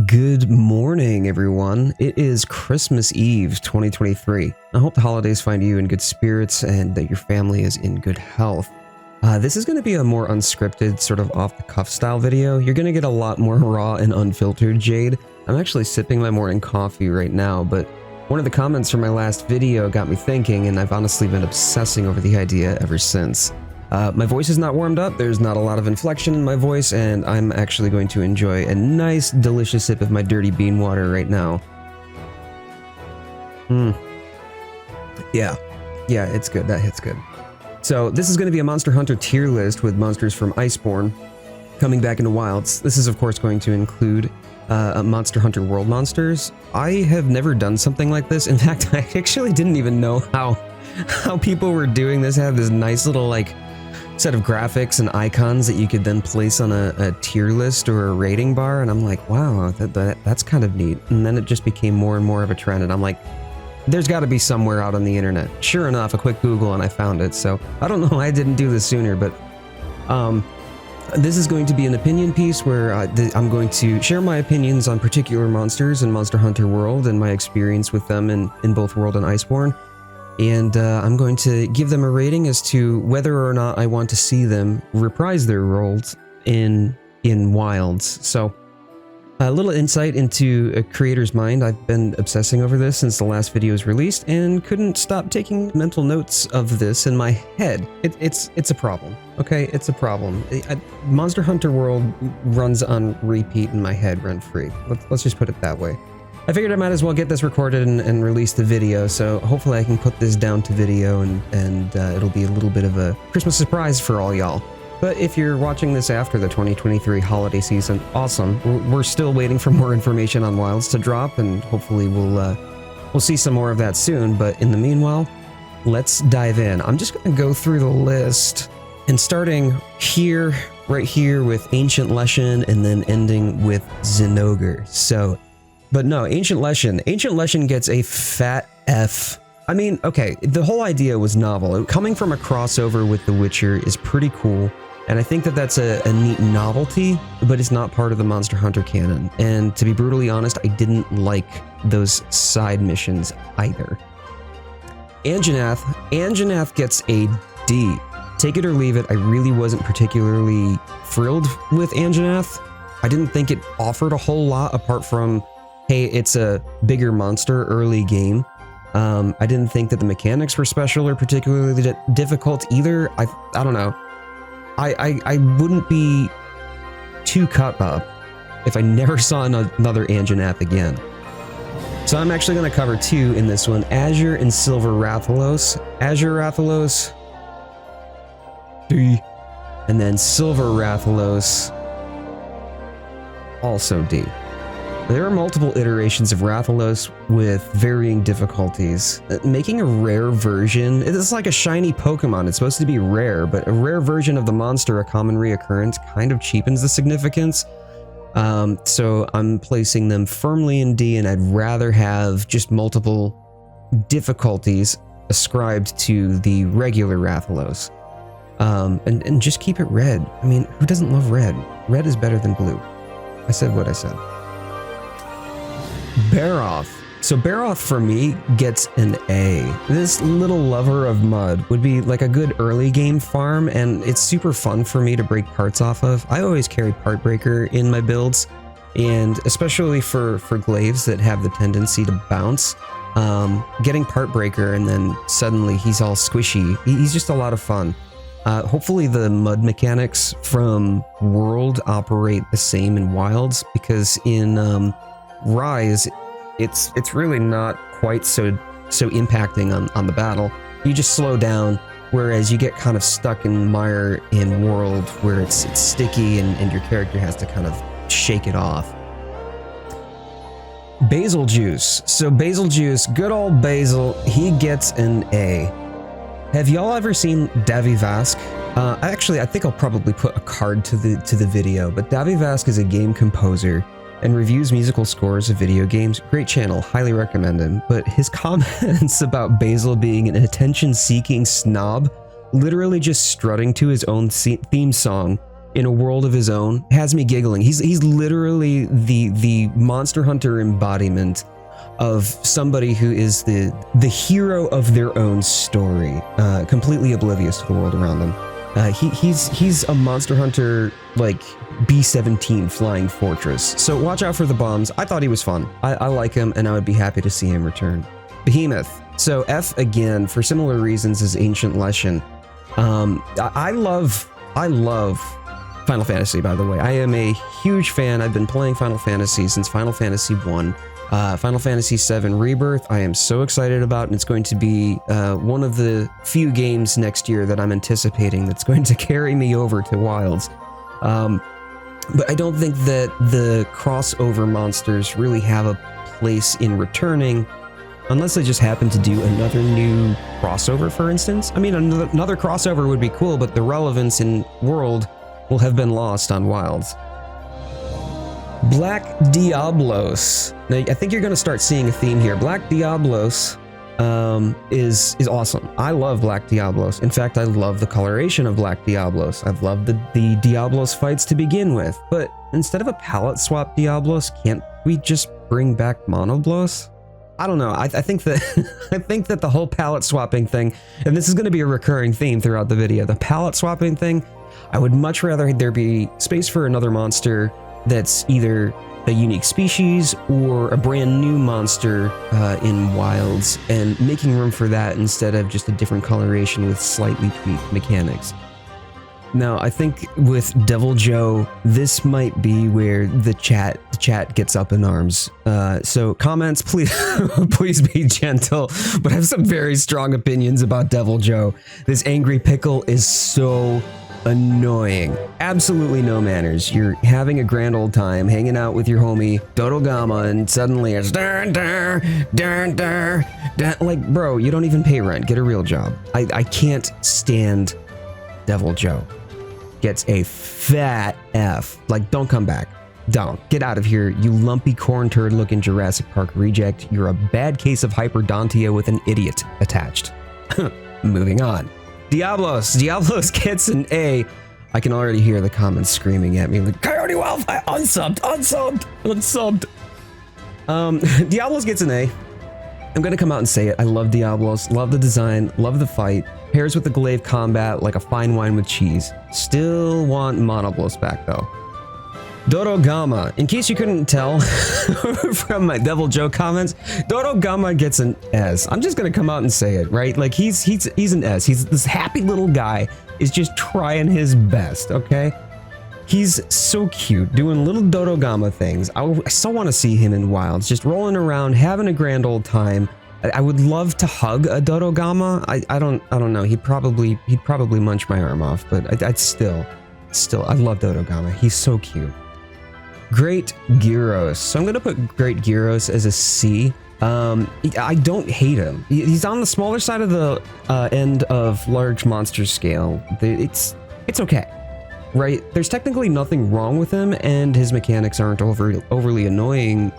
Good morning, everyone. It is Christmas Eve 2023. I hope the holidays find you in good spirits and that your family is in good health. This is going to be a more unscripted, sort of off-the-cuff style video. You're going to get a lot more raw and unfiltered Jade. I'm actually sipping my morning coffee right now, but one of the comments from my last video got me thinking, and I've honestly been obsessing over the idea ever since. My voice is not warmed up, there's not a lot of inflection in my voice, and I'm actually going to enjoy a nice, delicious sip of my dirty bean water right now. Yeah, it's good, that hits good. So this is going to be a Monster Hunter tier list with monsters from Iceborne coming back into Wilds. This is of course going to include Monster Hunter World monsters. I have never done something like this. In fact, I actually didn't even know how people were doing this. I had this nice little like set of graphics and icons that you could then place on a tier list or a rating bar, and I'm like, wow, that's kind of neat. And then it just became more and more of a trend, and I'm like, there's got to be somewhere out on the internet. Sure enough, a quick Google and I found it. So I don't know why I didn't do this sooner, but this is going to be an opinion piece where I'm going to share my opinions on particular monsters in Monster Hunter World and my experience with them in both World and Iceborne. And I'm going to give them a rating as to whether or not I want to see them reprise their roles in Wilds. So a little insight into a creator's mind. I've been obsessing over this since the last video was released and couldn't stop taking mental notes of this in my head. It's a problem, okay? It's a problem. Monster Hunter World runs on repeat in my head rent-free. Let's just put it that way. I figured I might as well get this recorded and release the video, so hopefully I can put this down to video and it'll be a little bit of a Christmas surprise for all y'all. But if you're watching this after the 2023 holiday season, awesome. We're still waiting for more information on Wilds to drop, and hopefully we'll see some more of that soon. But in the meanwhile, let's dive in. I'm just going to go through the list, and starting here, right here with Ancient Leshen, and then ending with Zinogre. So, but no, Ancient Leshen gets a fat F. I mean, okay, the whole idea was novel. Coming from a crossover with The Witcher is pretty cool. And I think that that's a neat novelty, but it's not part of the Monster Hunter canon. And to be brutally honest, I didn't like those side missions either. Anjanath gets a D. Take it or leave it, I really wasn't particularly thrilled with Anjanath. I didn't think it offered a whole lot apart from, hey, it's a bigger monster early game. I didn't think that the mechanics were special or particularly difficult either. I don't know. I wouldn't be too cut up if I never saw another Anjanath again. So I'm actually going to cover two in this one, Azure and Silver Rathalos. Azure Rathalos, D. And then Silver Rathalos, also D. There are multiple iterations of Rathalos with varying difficulties. Making a rare version, it's like a shiny Pokemon. It's supposed to be rare, but a rare version of the monster, a common reoccurrence, kind of cheapens the significance. So I'm placing them firmly in D, and I'd rather have just multiple difficulties ascribed to the regular Rathalos. And just keep it red. I mean, who doesn't love red? Red is better than blue. I said what I said. Baroth. So Baroth for me gets an A. This little lover of mud would be like a good early game farm, and it's super fun for me to break parts off of. I always carry Part Breaker in my builds, and especially for glaives that have the tendency to bounce, getting Part Breaker and then suddenly he's all squishy. He's just a lot of fun. Hopefully the mud mechanics from World operate the same in Wilds, because in Rise, it's really not quite so impacting on the battle. You just slow down, whereas you get kind of stuck in mire in World where it's sticky and your character has to kind of shake it off. Basil Juice. So Basil Juice, good old Basil, he gets an A. Have y'all ever seen Davy Vask? Actually, I think I'll probably put a card to the video, but Davy Vask is a game composer and reviews musical scores of video games. Great channel, highly recommend him. But his comments about Basil being an attention-seeking snob, literally just strutting to his own theme song, in a world of his own has me giggling. He's literally the Monster Hunter embodiment of somebody who is the hero of their own story, completely oblivious to the world around them. He's a Monster Hunter like B-17 flying fortress. So watch out for the bombs. I thought he was fun. I like him, and I would be happy to see him return. Behemoth. So F again for similar reasons as Ancient Leshen. I love Final Fantasy, by the way. I am a huge fan. I've been playing Final Fantasy since Final Fantasy 1. Final Fantasy VII Rebirth, I am so excited about, and it's going to be one of the few games next year that I'm anticipating that's going to carry me over to Wilds. But I don't think that the crossover monsters really have a place in returning, unless they just happen to do another new crossover, for instance. I mean, another crossover would be cool, but the relevance in World will have been lost on Wilds. Black Diablos. Now, I think you're going to start seeing a theme here. Black Diablos is awesome. I love Black Diablos. In fact, I love the coloration of Black Diablos. I've loved the Diablos fights to begin with. But instead of a palette swap Diablos, can't we just bring back Monoblos? I don't know. I think that I think that the whole palette swapping thing, and this is going to be a recurring theme throughout the video, the palette swapping thing, I would much rather there be space for another monster that's either a unique species or a brand new monster in Wilds, and making room for that instead of just a different coloration with slightly tweaked mechanics. Now, I think with Devil Joe, this might be where the chat gets up in arms. So comments, please, please be gentle, but I have some very strong opinions about Devil Joe. This angry pickle is so annoying. Absolutely no manners. You're having a grand old time hanging out with your homie Dodogama, and suddenly it's like, bro, you don't even pay rent. Get a real job. I can't stand Devil Joe. Gets a fat F. Like, don't come back. Don't. Get out of here, you lumpy corn turd looking Jurassic Park reject. You're a bad case of hyperdontia with an idiot attached. Moving on. Diablos gets an A. I can already hear the comments screaming at me like, CoyoteWildfire, unssubbed. Diablos gets an A. I'm gonna come out and say it. I love Diablos, love the design, love the fight. Pairs with the glaive combat like a fine wine with cheese. Still want Monoblos back though. Dodogama, in case you couldn't tell from my Devil Joe comments, Dodogama gets an S. I'm just gonna come out and say it, right? Like he's an S. He's this happy little guy is just trying his best, okay? He's so cute, doing little Dodogama things. I still want to see him in Wilds, just rolling around, having a grand old time. I would love to hug a Dodogama. I don't know. He'd probably munch my arm off, but I'd still, I love Dodogama. He's so cute. Great Gyros. So I'm gonna put Great Gyros as a C. I don't hate him. He's on the smaller side of the end of large monster scale. It's okay. Right, there's technically nothing wrong with him, and his mechanics aren't overly annoying,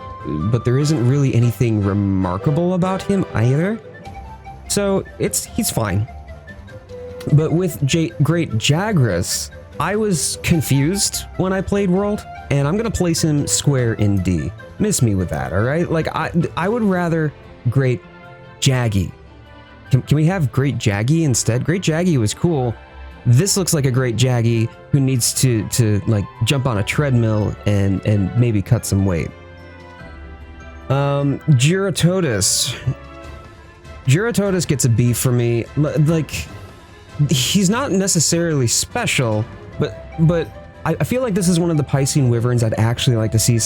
but there isn't really anything remarkable about him either. So he's fine. But with Great Jagras, I was confused when I played World, and I'm gonna place him square in D. Miss me with that, all right? Like I would rather Great Jaggy. Can we have Great Jaggy instead? Great Jaggy was cool. This looks like a Great Jaggy who needs to like jump on a treadmill and maybe cut some weight. Giratodus gets a B for me. Like, he's not necessarily special, but I feel like this is one of the Piscean Wyverns I'd actually like to see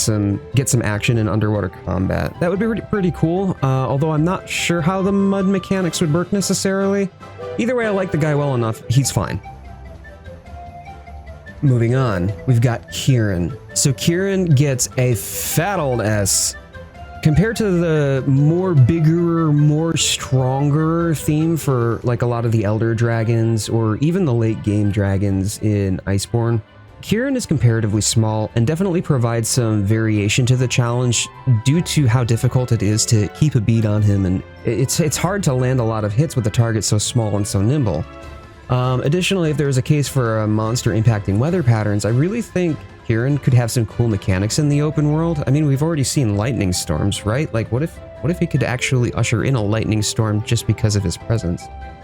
get some action in underwater combat. That would be pretty cool, although I'm not sure how the mud mechanics would work necessarily. Either way, I like the guy well enough. He's fine. Moving on, we've got Kieran. So Kieran gets a fat old S. Compared to the more bigger, more stronger theme for like a lot of the Elder Dragons or even the late game dragons in Iceborne, Kieran is comparatively small and definitely provides some variation to the challenge due to how difficult it is to keep a beat on him, and it's hard to land a lot of hits with a target so small and so nimble. Additionally, if there was a case for a monster impacting weather patterns, I really think Kieran could have some cool mechanics in the open world. I mean, we've already seen lightning storms, right? Like, what if he could actually usher in a lightning storm just because of his presence?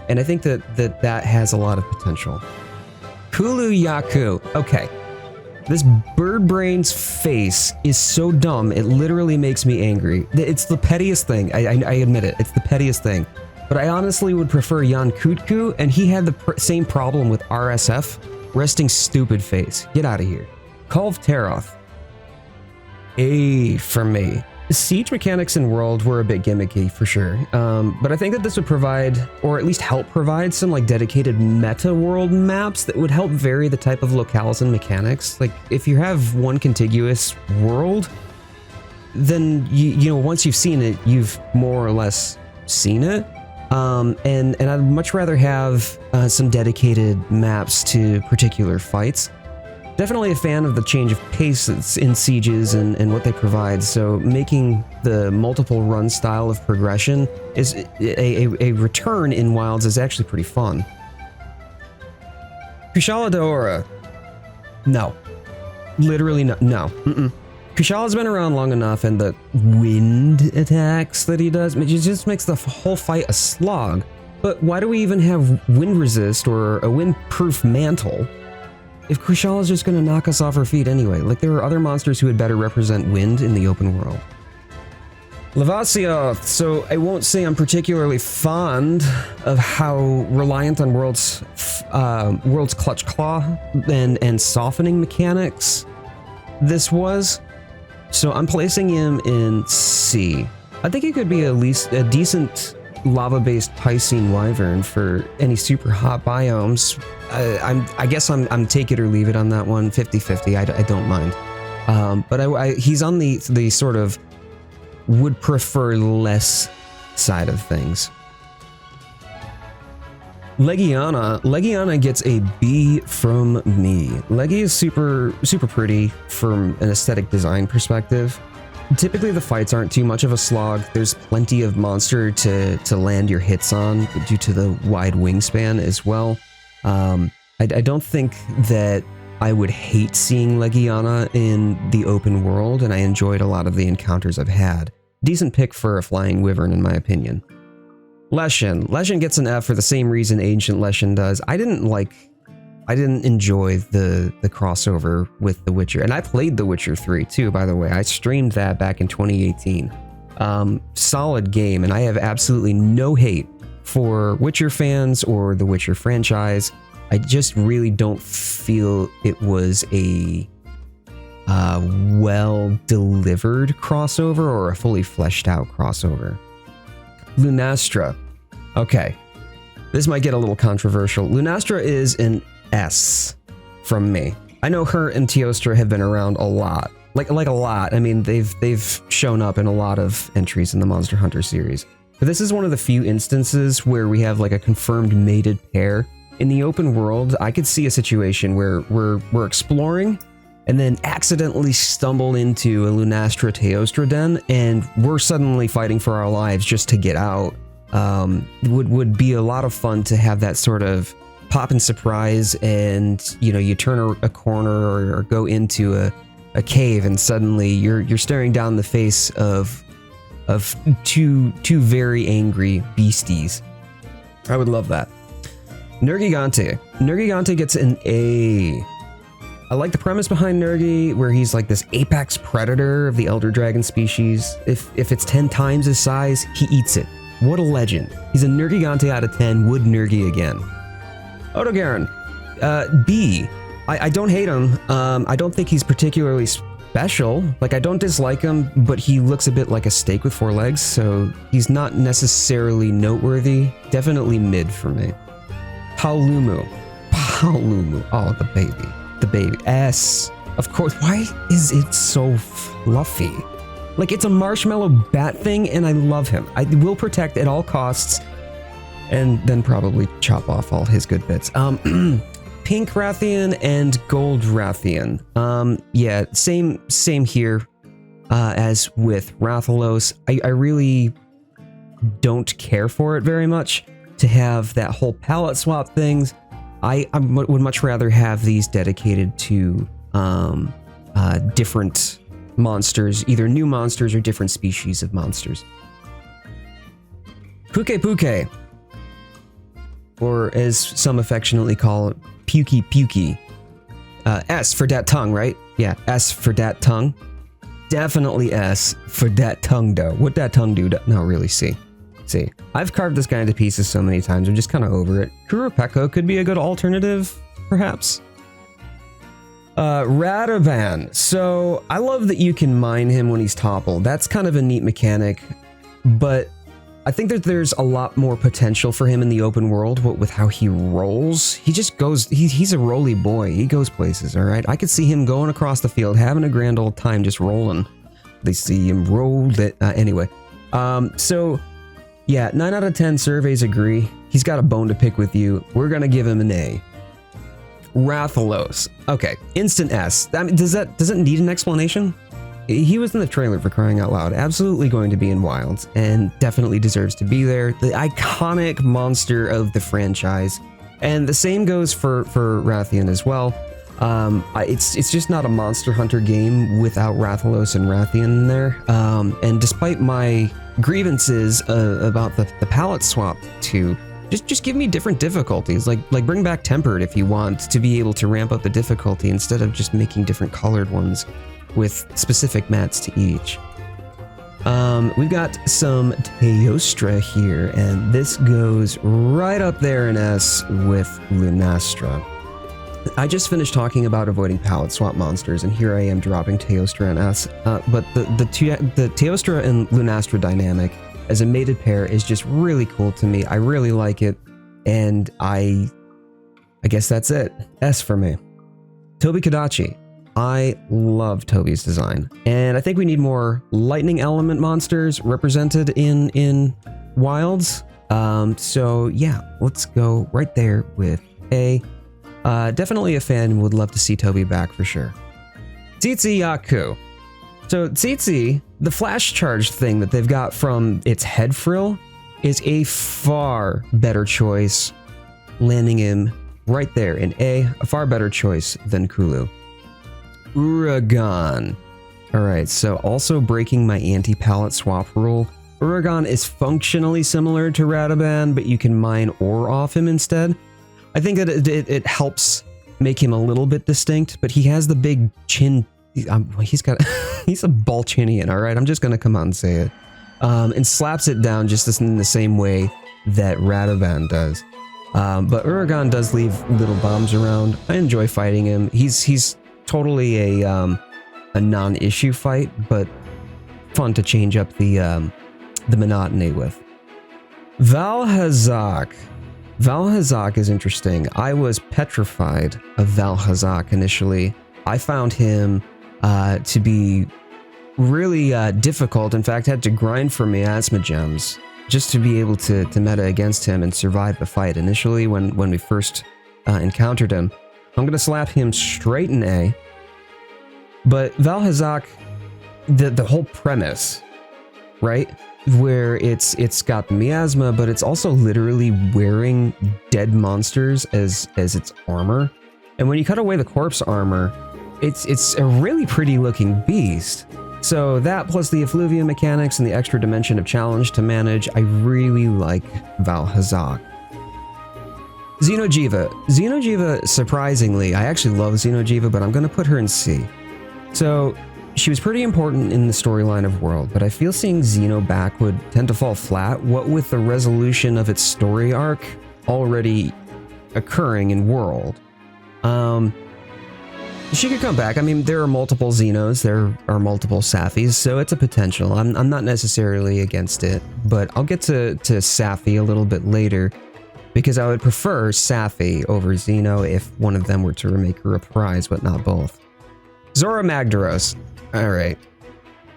And I think that has a lot of potential. Kulu Yaku. Okay. This bird brain's face is so dumb, it literally makes me angry. It's the pettiest thing. I admit it. It's the pettiest thing. But I honestly would prefer Jan Kutku, and he had the same problem with RSF. Resting stupid face. Get out of here. Kulv Taroth. A for me. Siege mechanics in World were a bit gimmicky for sure, but I think that this would provide, or at least help provide, some like dedicated meta world maps that would help vary the type of locales and mechanics. Like if you have one contiguous world, then you know once you've seen it, you've more or less seen it. And I'd much rather have some dedicated maps to particular fights. Definitely a fan of the change of pace in Sieges and what they provide, so making the multiple run style of progression is a return in Wilds is actually pretty fun. Kushala Daora. No. Literally no. Kushala's been around long enough, and the wind attacks that he does, it just makes the whole fight a slog. But why do we even have wind resist or a wind-proof mantle if Kushala's just going to knock us off our feet anyway? Like, there are other monsters who would better represent wind in the open world. Lavasioth. So I won't say I'm particularly fond of how reliant on World's Clutch Claw and softening mechanics this was. So I'm placing him in C. I think he could be at least a decent lava-based Piscine Wyvern for any super hot biomes. I guess I'm take it or leave it on that one, 50-50. I don't mind. But he's on the sort of would prefer less side of things. Legiana gets a B from me. Leggy is super pretty from an aesthetic design perspective. Typically the fights aren't too much of a slog. There's plenty of monster to land your hits on due to the wide wingspan as well. I don't think that I would hate seeing Legiana in the open world, and I enjoyed a lot of the encounters I've had. Decent pick for a flying wyvern in my opinion. Leshen gets an F for the same reason Ancient Leshen does. I didn't enjoy the crossover with The Witcher, and I played The Witcher 3 too, by the way. I streamed that back in 2018. Solid game, and I have absolutely no hate for Witcher fans or the Witcher franchise. I just really don't feel it was a well-delivered crossover or a fully fleshed out crossover. Lunastra. Okay, this might get a little controversial. Lunastra is an S from me. I know her and Teostra have been around a lot, like a lot. I mean, they've shown up in a lot of entries in the Monster Hunter series. But this is one of the few instances where we have like a confirmed mated pair. In the open world, I could see a situation where we're exploring and then accidentally stumble into a Lunastra Teostra den, and we're suddenly fighting for our lives just to get out. Would be a lot of fun to have that sort of pop and surprise, and you turn a corner or go into a cave, and suddenly you're staring down the face of two very angry beasties. I would love that. Nergigante gets an A. I like the premise behind Nergi, where he's like this apex predator of the Elder Dragon species. If it's 10 times his size, he eats it. What a legend. He's a Nergigante out of 10, would Nergi again. Odogaron, B. I don't hate him. I don't think he's particularly special. Like, I don't dislike him, but he looks a bit like a steak with 4 legs, so he's not necessarily noteworthy. Definitely mid for me. Paolumu. Oh, the baby. S. Of course. Why is it so fluffy? Like, it's a marshmallow bat thing, and I love him. I will protect at all costs, and then probably chop off all his good bits. Pink Rathian and Gold Rathian. Yeah, same here as with Rathalos. I really don't care for it very much to have that whole palette swap things. would much rather have these dedicated to different monsters, either new monsters or different species of monsters. Puke Puke, or as some affectionately call it, Pukey Pukey. S for dat tongue, right? Yeah, S for dat tongue. Definitely S for dat tongue, though. What that tongue do? No, really, see. I've carved this guy into pieces so many times, I'm just kind of over it. Kurapeko could be a good alternative, perhaps. Radaban. So, I love that you can mine him when he's toppled. That's kind of a neat mechanic, but I think that there's a lot more potential for him in the open world with how he rolls. He just goes, he's a rolly boy. He goes places, all right? I could see him going across the field, having a grand old time just rolling. They see him roll that, anyway. So, yeah, 9 out of 10 surveys agree. He's got a bone to pick with you. We're gonna give him an A. Rathalos. Okay, instant S. I mean, does it need an explanation? He was in the trailer, for crying out loud. Absolutely going to be in Wilds, and definitely deserves to be there. The iconic monster of the franchise. And the same goes for Rathian as well. It's just not a Monster Hunter game without Rathalos and Rathian in there. And despite my grievances about the palette swap to just give me different difficulties, like bring back Tempered if you want to be able to ramp up the difficulty instead of just making different colored ones with specific mats to each. We've got some Teostra here, and this goes right up there in S with Lunastra. I just finished talking about avoiding palette swap monsters, and here I am dropping Teostra and S. But the Teostra and Lunastra dynamic as a mated pair is just really cool to me. I really like it, and I guess that's it. S for me. Tobi Kadachi. I love Tobi's design, and I think we need more lightning element monsters represented in Wilds. So yeah, let's go right there with A. Definitely a fan, would love to see Tobi back for sure. Tsitsi Yaku. So Tsitsi, the flash charge thing that they've got from its head frill is a far better choice, landing him right there in A, a far better choice than Kulu. Uragan. Alright, so also breaking my anti-palette swap rule, Uragan is functionally similar to Radaban, but you can mine ore off him instead. I think that it helps make him a little bit distinct, but he has the big chin. He's a Balchinian, alright? I'm just gonna come out and say it. And slaps it down just in the same way that Radaban does. But Uragan does leave little bombs around. I enjoy fighting him. He's totally a non-issue fight, but fun to change up the monotony with. Valhazak. Valhazak is interesting. I was petrified of Valhazak initially. I found him to be really difficult. In fact, had to grind for miasma gems just to be able to meta against him and survive the fight initially when we first encountered him. I'm going to slap him straight in A. But Valhazak, the whole premise, right? Where it's got the miasma, but it's also literally wearing dead monsters as its armor. And when you cut away the corpse armor, it's a really pretty looking beast. So that plus the effluvia mechanics and the extra dimension of challenge to manage, I really like Valhazak. Xenojiva. Xenojiva, surprisingly, I actually love Xenojiva, but I'm going to put her in C. So, she was pretty important in the storyline of World, but I feel seeing Xeno back would tend to fall flat, what with the resolution of its story arc already occurring in World. She could come back. I mean, there are multiple Xenos, there are multiple Saphis, so it's a potential. I'm not necessarily against it, but I'll get to Saphi a little bit later, because I would prefer Saphi over Xeno if one of them were to remake a reprise, but not both. Zora Magdaros. Alright.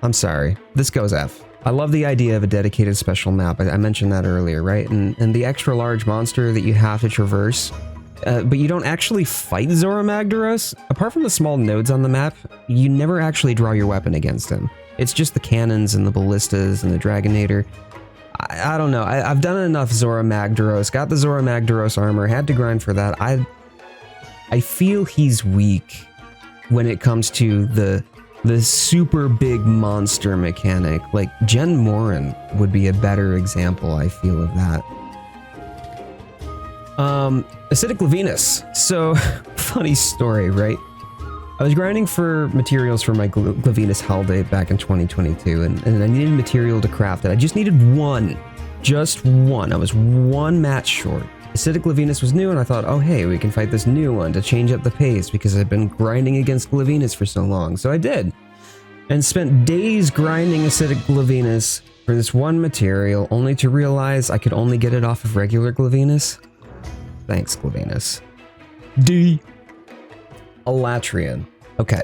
I'm sorry. This goes F. I love the idea of a dedicated special map. I mentioned that earlier, right? And the extra large monster that you have to traverse. But you don't actually fight Zora Magdaros. Apart from the small nodes on the map, you never actually draw your weapon against him. It's just the cannons and the ballistas and the Dragonator. I don't know. I've done enough Zora Magdaros, got the Zora Magdaros armor, had to grind for that. I feel he's weak when it comes to the super big monster mechanic. Like, Jen Morin would be a better example, I feel, of that. Acidic Glavenus. So, funny story, right? I was grinding for materials for my Glavenus Halde back in 2022, and I needed material to craft it. I just needed one. Just one. I was one match short. Acidic Glavenus was new, and I thought, oh hey, we can fight this new one to change up the pace, because I've been grinding against Glavenus for so long. So I did. And spent days grinding Acidic Glavenus for this one material, only to realize I could only get it off of regular Glavenus. Thanks, Glavenus. D. Alatrian. Okay.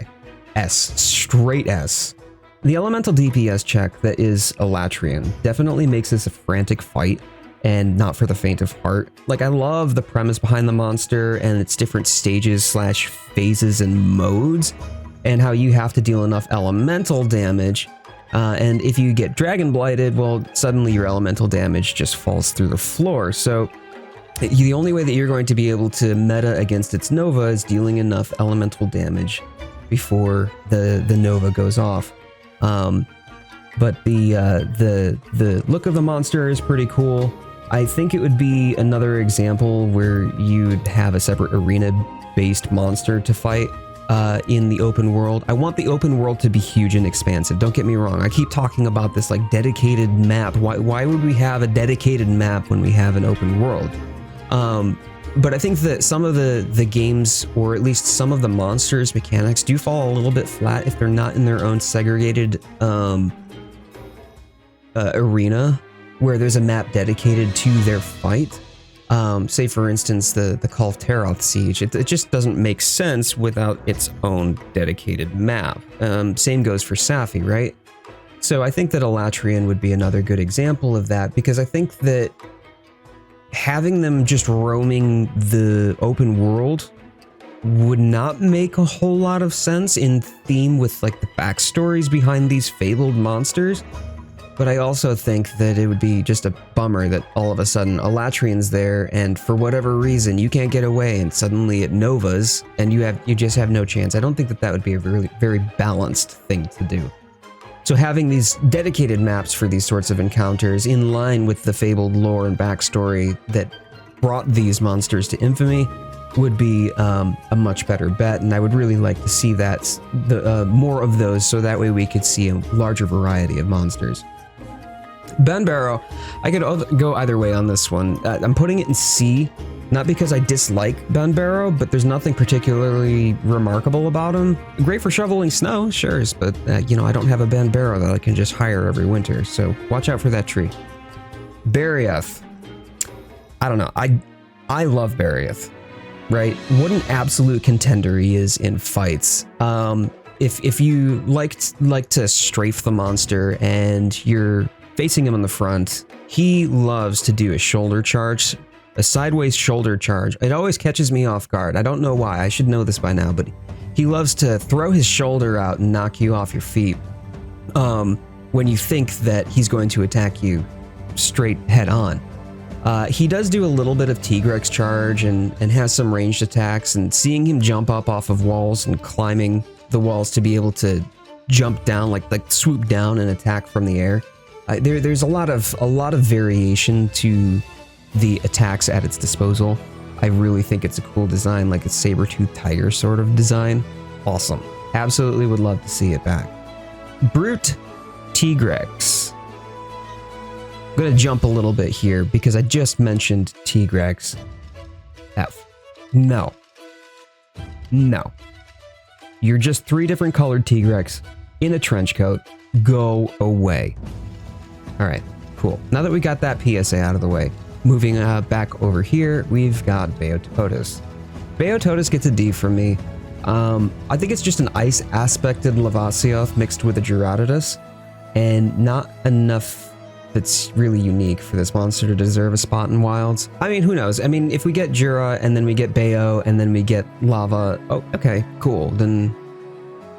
S. Straight S. The elemental DPS check that is Alatrian definitely makes this a frantic fight, and not for the faint of heart. Like, I love the premise behind the monster and its different stages / phases and modes, and how you have to deal enough elemental damage, and if you get dragon blighted, well, suddenly your elemental damage just falls through the floor. So the only way that you're going to be able to meta against its Nova is dealing enough elemental damage before the Nova goes off. But the look of the monster is pretty cool. I think it would be another example where you'd have a separate arena-based monster to fight in the open world. I want the open world to be huge and expansive. Don't get me wrong. I keep talking about this like dedicated map. Why would we have a dedicated map when we have an open world? But I think that some of the games, or at least some of the monsters' mechanics, do fall a little bit flat if they're not in their own segregated arena, where there's a map dedicated to their fight. Say, for instance, the Call of Teroth Siege. It just doesn't make sense without its own dedicated map. Same goes for Safi, right? So I think that Alatrian would be another good example of that, because I think that having them just roaming the open world would not make a whole lot of sense in theme with like the backstories behind these fabled monsters. But I also think that it would be just a bummer that all of a sudden Alatrian's there, and for whatever reason you can't get away, and suddenly it Novas, and you just have no chance. I don't think that would be a really very balanced thing to do. So having these dedicated maps for these sorts of encounters in line with the fabled lore and backstory that brought these monsters to infamy would be a much better bet, and I would really like to see that more of those, so that way we could see a larger variety of monsters. Banbarrow, I could go either way on this one. I'm putting it in C, not because I dislike Banbarrow, but there's nothing particularly remarkable about him. Great for shoveling snow, sure, but I don't have a Banbarrow that I can just hire every winter, so watch out for that tree. Bariath. I don't know. I love Bariath, right? What an absolute contender he is in fights. If you like to strafe the monster and you're facing him on the front, he loves to do a shoulder charge, a sideways shoulder charge. It always catches me off guard. I don't know why. I should know this by now, but he loves to throw his shoulder out and knock you off your feet when you think that he's going to attack you straight head on. He does do a little bit of Tigrex charge and has some ranged attacks, and seeing him jump up off of walls and climbing the walls to be able to jump down, like swoop down and attack from the air. There's a lot of variation to the attacks at its disposal. I really think it's a cool design, like a saber-toothed tiger sort of design. Awesome. Absolutely would love to see it back. Brute Tigrex. I'm gonna jump a little bit here because I just mentioned Tigrex. F. No. No. You're just 3 different colored Tigrex in a trench coat. Go away. Alright, cool. Now that we got that PSA out of the way, moving back over here, we've got Beototus. Beototus gets a D from me. I think it's just an ice aspected Lavasioth mixed with a Gerardus, and not enough that's really unique for this monster to deserve a spot in Wilds. I mean, who knows? I mean, if we get Jura, and then we get Beo, and then we get Lava, oh, okay, cool, then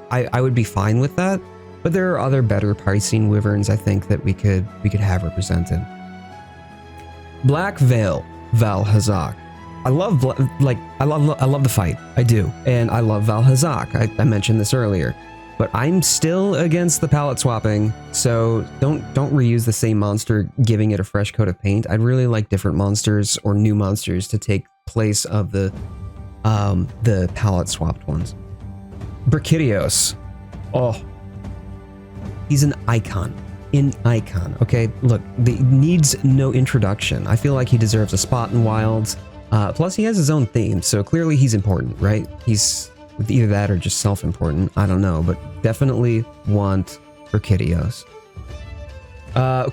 I would be fine with that. But there are other better Piscine Wyverns, I think, that we could have represented. Black Veil, Valhazak. I love the fight. I do. And I love Valhazak. I mentioned this earlier. But I'm still against the palette swapping, so don't reuse the same monster, giving it a fresh coat of paint. I'd really like different monsters or new monsters to take place of the palette swapped ones. Brachydios. Oh. He's an icon. Okay? Look, needs no introduction. I feel like he deserves a spot in Wilds. Plus, he has his own theme, so clearly he's important, right? He's either that or just self-important. I don't know, but definitely want Brachydios.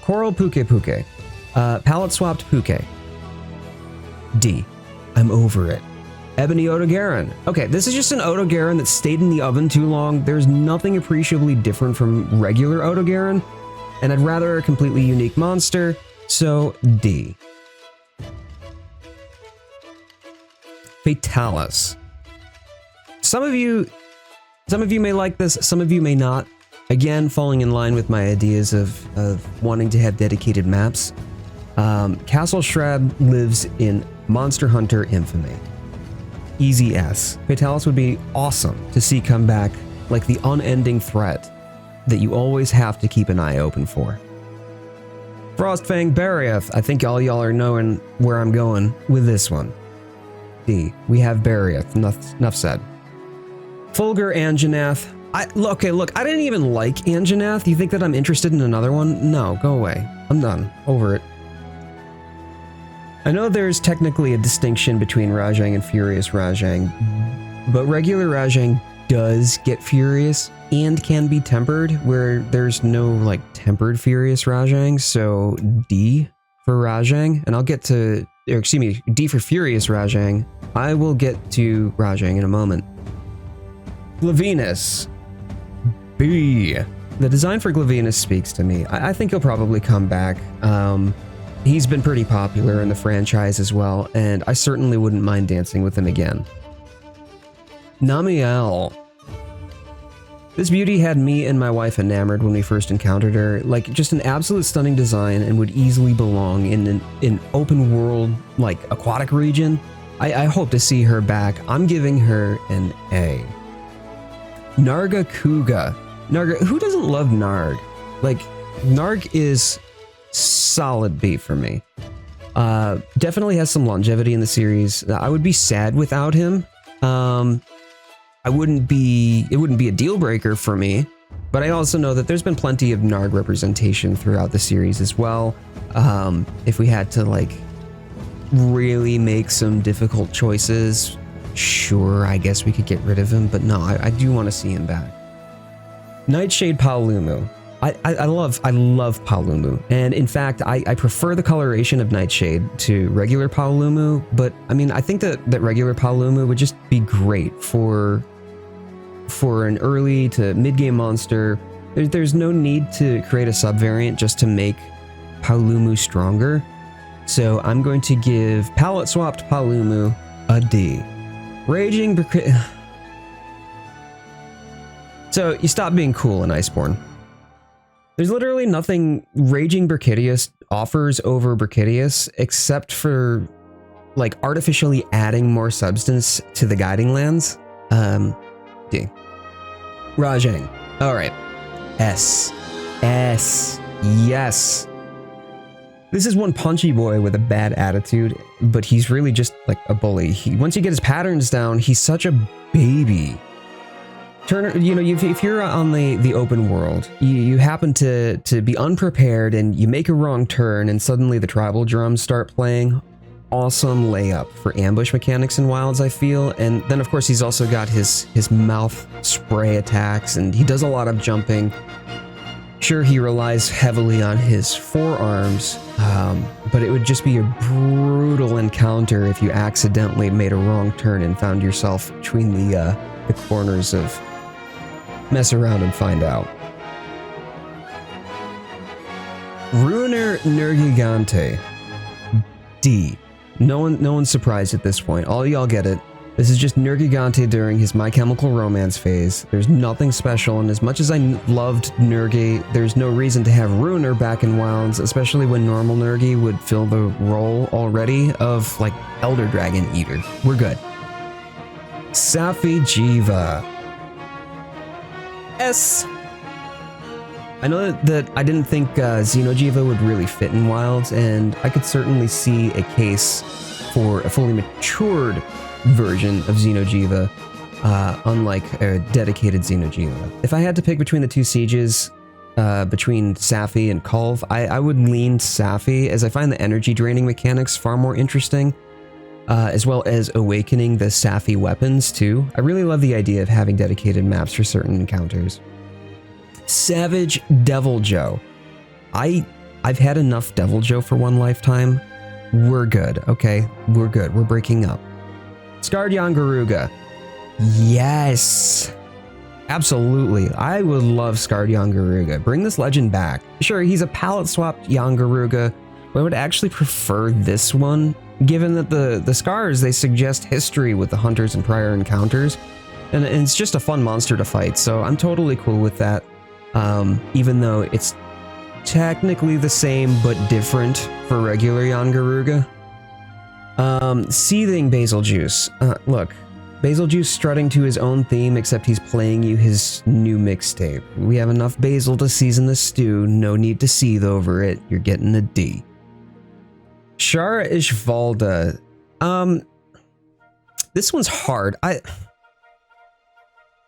Coral Puke. Palette swapped Puke. D. I'm over it. Ebony Odogaron. Okay, this is just an Odogaron that stayed in the oven too long. There's nothing appreciably different from regular Odogaron, and I'd rather a completely unique monster, so D. Fatalis. Some of you may like this, some of you may not. Again, falling in line with my ideas of wanting to have dedicated maps. Castle Shrad lives in Monster Hunter Infamy. Easy S. Fatalis would be awesome to see come back, like the unending threat that you always have to keep an eye open for. Frostfang Barioth. I think all y'all are knowing where I'm going with this one. D. We have Barioth. Enough said. Fulgur Anjanath. Look, I didn't even like Anjanath. You think that I'm interested in another one? No, go away. I'm done. Over it. I know there's technically a distinction between Rajang and Furious Rajang, but regular Rajang does get furious and can be tempered, where there's no, like, tempered Furious Rajang, so D for Rajang, and I'll get to, or excuse me, D for Furious Rajang. I will get to Rajang in a moment. Glavenus. B. The design for Glavenus speaks to me. I think he'll probably come back. He's been pretty popular in the franchise as well, and I certainly wouldn't mind dancing with him again. Namiel. This beauty had me and my wife enamored when we first encountered her. Like, just an absolute stunning design, and would easily belong in an open world, like, aquatic region. I hope to see her back. I'm giving her an A. Narga Kuga. Narga, who doesn't love Narg? Like, Narg is solid B for me. Definitely has some longevity in the series. I would be sad without him. It wouldn't be a deal breaker for me, but I also know that there's been plenty of Narg representation throughout the series as well. If we had to, like, really make some difficult choices, sure, I guess we could get rid of him, but no, I do want to see him back. Nightshade Paolumu. I love Paolumu, and in fact, I prefer the coloration of Nightshade to regular Paolumu, but I mean, I think that regular Paolumu would just be great for an early to mid-game monster. There's no need to create a subvariant just to make Paolumu stronger, so I'm going to give palette-swapped Paolumu a D. Raging So, you stop being cool in Iceborne. There's literally nothing Raging Brachydios offers over Brachydios, except for, like, artificially adding more substance to the guiding lands. D. Rajang. Alright. S. Yes. This is one punchy boy with a bad attitude, but he's really just, like, a bully. Once you get his patterns down, he's such a baby. You know, if you're on the open world, you happen to be unprepared and you make a wrong turn and suddenly the tribal drums start playing. Awesome layup for ambush mechanics in Wilds, I feel. And then, of course, he's also got his mouth spray attacks, and he does a lot of jumping. Sure, he relies heavily on his forearms, but it would just be a brutal encounter if you accidentally made a wrong turn and found yourself between the corners of Mess Around and Find Out. Ruiner Nergigante. D. No one's surprised at this point. All y'all get it. This is just Nergigante during his My Chemical Romance phase. There's nothing special, and as much as I loved Nergi, there's no reason to have Ruiner back in Wilds, especially when normal Nergi would fill the role already of, like, Elder Dragon Eater. We're good. Safi Jiva. S. I know that I didn't think Xenojiva would really fit in Wilds, and I could certainly see a case for a fully matured version of Xenojiva, unlike a dedicated Xenojiva. If I had to pick between the two sieges, between Safi and Kulve, I would lean Safi, as I find the energy draining mechanics far more interesting, as well as awakening the Safi weapons too. I really love the idea of having dedicated maps for certain encounters. Savage Devil Joe. I've had enough Devil Joe for one lifetime. We're good, okay? We're good. We're breaking up. Scarred Yangaruga. Yes. Absolutely. I would love Scarred Yangaruga. Bring this legend back. Sure, he's a palette swapped Yangaruga, but I would actually prefer this one, given that the scars, they suggest history with the hunters and prior encounters, and it's just a fun monster to fight, so I'm totally cool with that. Even though it's technically the same but different for regular Yangaruga. Seething Basil Juice. Look, Basil Juice strutting to his own theme, except he's playing you his new mixtape. We have enough basil to season the stew, no need to seethe over it, you're getting a D. Shara Ishvalda. This one's hard.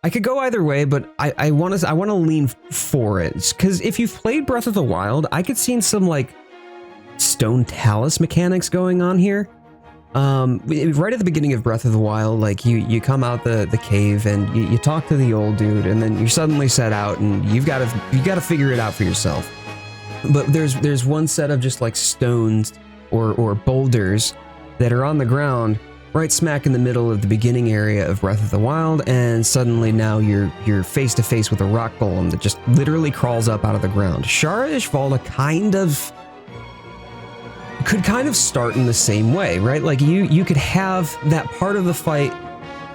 I could go either way, but I want to lean for it, because if you've played Breath of the Wild, I could see some like Stone Talus mechanics going on here. Right at the beginning of Breath of the Wild, like you come out the cave and you talk to the old dude, and then you're suddenly set out and you've got to figure it out for yourself. But there's one set of just like stones or boulders that are on the ground right smack in the middle of the beginning area of Breath of the Wild, and suddenly now you're face to face with a rock golem that just literally crawls up out of the ground. Shara Ishvalda could kind of start in the same way, right? Like you could have that part of the fight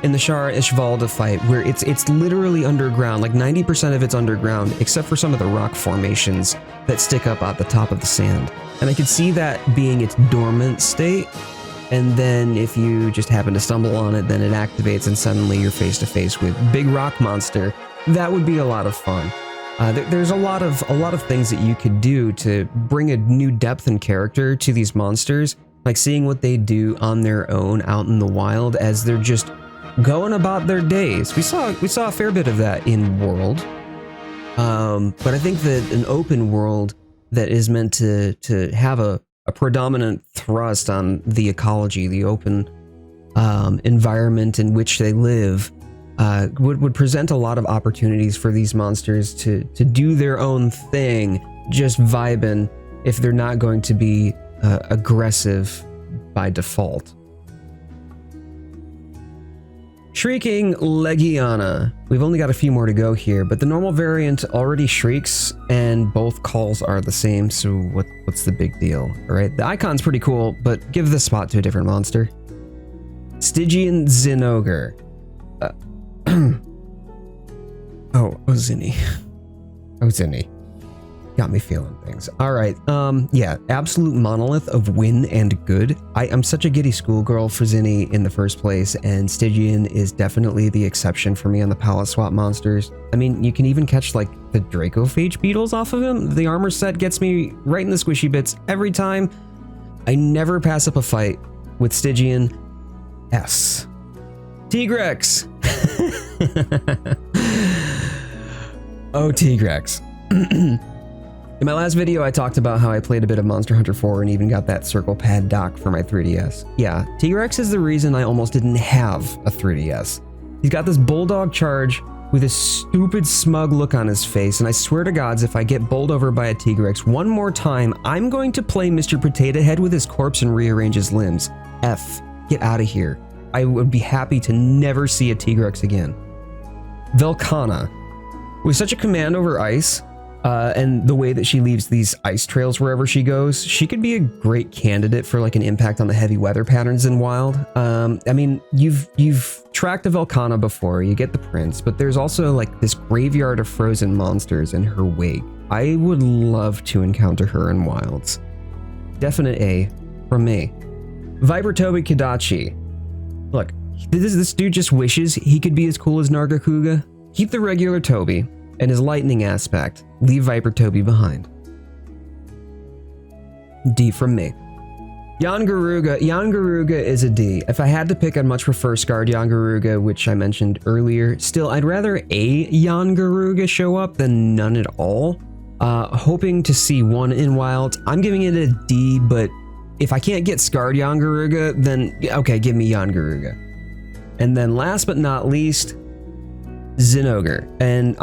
in the Shara Ishvalda fight where it's literally underground, like 90% of it's underground, except for some of the rock formations that stick up at the top of the sand. And I could see that being its dormant state, and then if you just happen to stumble on it, then it activates and suddenly you're face to face with big rock monster. That would be a lot of fun. There's a lot of things that you could do to bring a new depth and character to these monsters, like seeing what they do on their own out in the wild as they're just going about their days. We saw a fair bit of that in World, but I think that an open world that is meant to have a predominant thrust on the ecology, the open environment in which they live, would present a lot of opportunities for these monsters to do their own thing, just vibing, if they're not going to be aggressive by default. Shrieking Legiana. We've only got a few more to go here, but the normal variant already shrieks, and both calls are the same, so what's the big deal? Alright, the icon's pretty cool, but give the spot to a different monster. Stygian Zinogre. Zinni. Zinni. Got me feeling things. Alright, yeah, absolute monolith of win and good. I'm such a giddy schoolgirl for Zinni in the first place, and Stygian is definitely the exception for me on the palette swap monsters. I mean, you can even catch like the Dracophage beetles off of him. The armor set gets me right in the squishy bits every time. I never pass up a fight with Stygian. S. Tigrex! Oh, Tigrex. In my last video, I talked about how I played a bit of Monster Hunter 4 and even got that circle pad dock for my 3DS. Yeah, Tigrex is the reason I almost didn't have a 3DS. He's got this bulldog charge with a stupid smug look on his face, and I swear to gods, if I get bowled over by a Tigrex one more time, I'm going to play Mr. Potato Head with his corpse and rearrange his limbs. F. Get out of here. I would be happy to never see a Tigrex again. Velkhana. With such a command over ice, And the way that she leaves these ice trails wherever she goes, she could be a great candidate for like an impact on the heavy weather patterns in Wild. I mean, you've tracked a Velkhana before, you get the prince, but there's also like this graveyard of frozen monsters in her wake. I would love to encounter her in Wilds. Definite A from me. Viper Toby Kadachi. Look, this dude just wishes he could be as cool as Nargacuga. Keep the regular Toby and his lightning aspect. Leave Viper Toby behind. D from me. Yangaruga. Yangaruga is a D. If I had to pick, I'd much prefer Scarred Yangaruga, which I mentioned earlier. Still, I'd rather a Yangaruga show up than none at all. Hoping to see one in Wild. I'm giving it a D, but if I can't get Scarred Yangaruga, then okay, give me Yangaruga. And then last but not least, Zinogre. And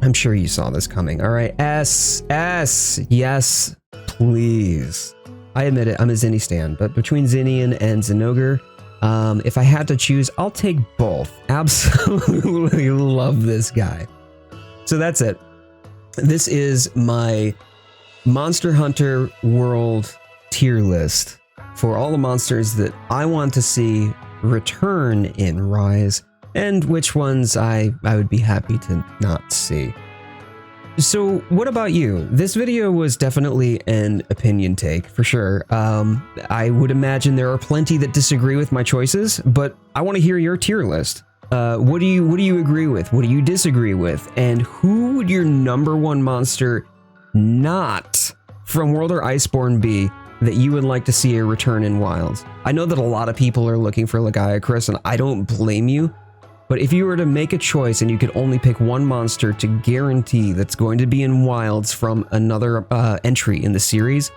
I'm sure you saw this coming. All right, S, yes, please. I admit it, I'm a Zinni stan, but between Zinnian and Zinogre, if I had to choose, I'll take both. Absolutely love this guy. So that's it. This is my Monster Hunter World tier list for all the monsters that I want to see return in Rise, and which ones I would be happy to not see. So what about you? This video was definitely an opinion take, for sure. I would imagine there are plenty that disagree with my choices, but I want to hear your tier list. What do you agree with? What do you disagree with? And who would your #1 monster not from World or Iceborne be that you would like to see a return in Wilds? I know that a lot of people are looking for Lagiacrus, and I don't blame you. But if you were to make a choice and you could only pick one monster to guarantee that's going to be in Wilds from another entry in the series,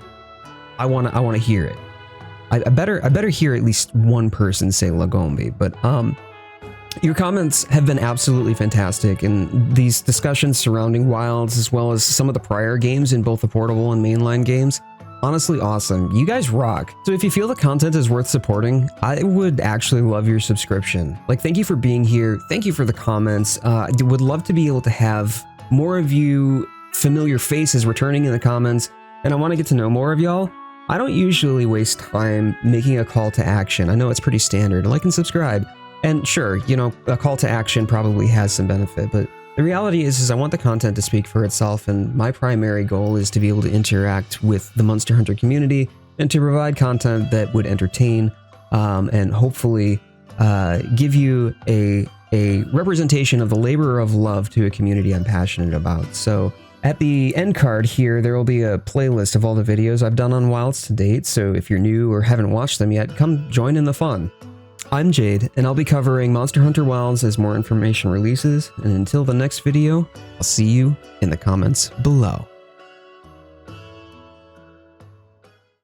I want to hear it. I better hear at least one person say Lagombi. But your comments have been absolutely fantastic, and these discussions surrounding Wilds, as well as some of the prior games in both the portable and mainline games, honestly awesome. You guys rock. So if you feel the content is worth supporting, I would actually love your subscription. Like, thank you for being here. Thank you for the comments. I would love to be able to have more of you familiar faces returning in the comments, and I want to get to know more of y'all. I don't usually waste time making a call to action. I know it's pretty standard. Like and subscribe. And sure, you know, a call to action probably has some benefit, but the reality is I want the content to speak for itself, and my primary goal is to be able to interact with the Monster Hunter community and to provide content that would entertain and hopefully give you a representation of the labor of love to a community I'm passionate about. So at the end card here, there will be a playlist of all the videos I've done on Wilds to date, so if you're new or haven't watched them yet, come join in the fun. I'm Jade, and I'll be covering Monster Hunter Wilds as more information releases, and until the next video, I'll see you in the comments below.